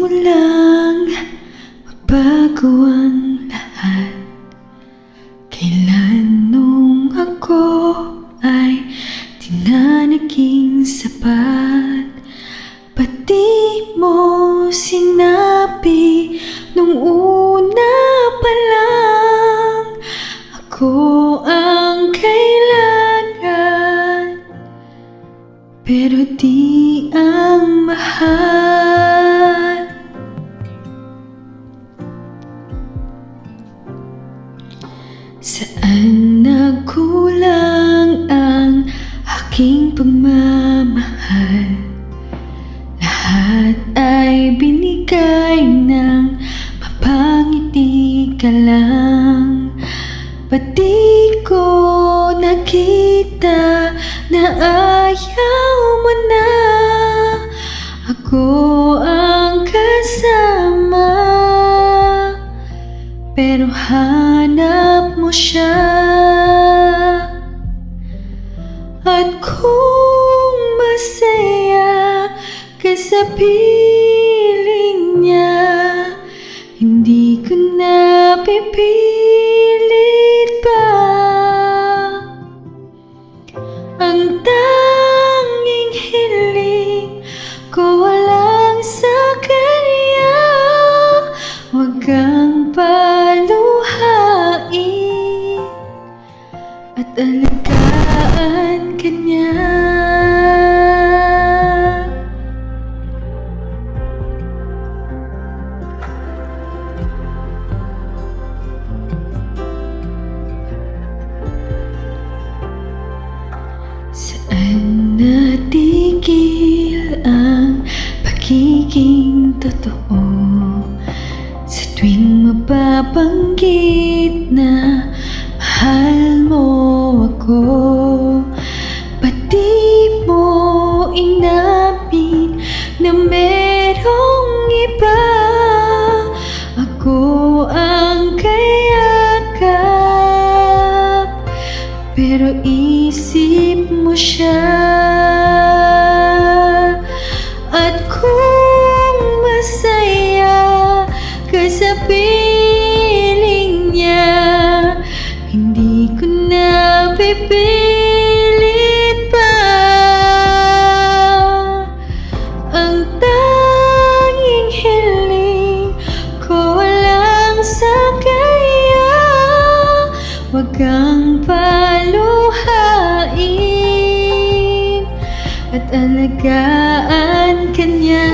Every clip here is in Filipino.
mo lang magbago ang lahat. Kailan nung ako ay di na naging sapat. Pati mo sinabi nung una pa lang, ako ang kailangan, pero di ang mahal. Saan nagkulang ang aking pagmamahal? Lahat ay binigay ng mapangiti ka lang. Pati ko nakita na ayaw mo na. Ako ang kasama, pero hanap mo siya. At kung masaya ka sa piling niya, hindi ko na pipilit pa. Ang tanging hiling ko walang sa kanya, huwag kang paluhain at alagaan ka niya. Saan natigil ang pagiging totoo? Sa tuwing mababanggit na mahal mo ako, pati mo inamin na merong iba. Ako ang kayakap, pero isip mo siya. At kung masaya ka sa piling niya, hindi ko na pipilit pa. Ang tanging hiling ko lang sa kanya, huwag kang paluhain at alagaan ka niya.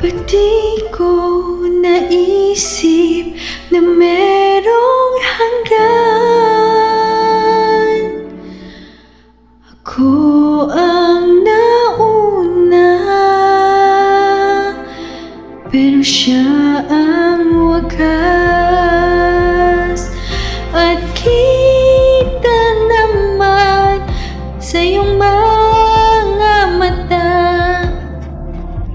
Pati ko naisip na merong hanggan. Ako ang nauna, pero siya ang wakas. At kita naman sa iyong mga mata,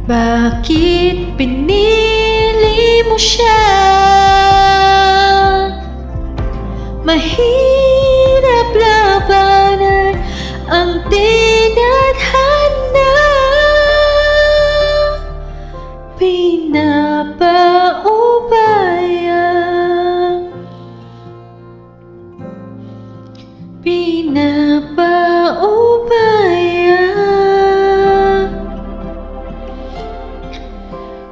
bakit pinili mo siya? Mahirap labanan ang tinadhana. Pinapaubaya, pinapaubaya,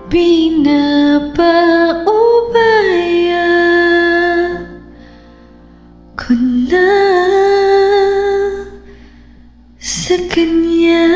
pinapaubaya ko na sa kanya.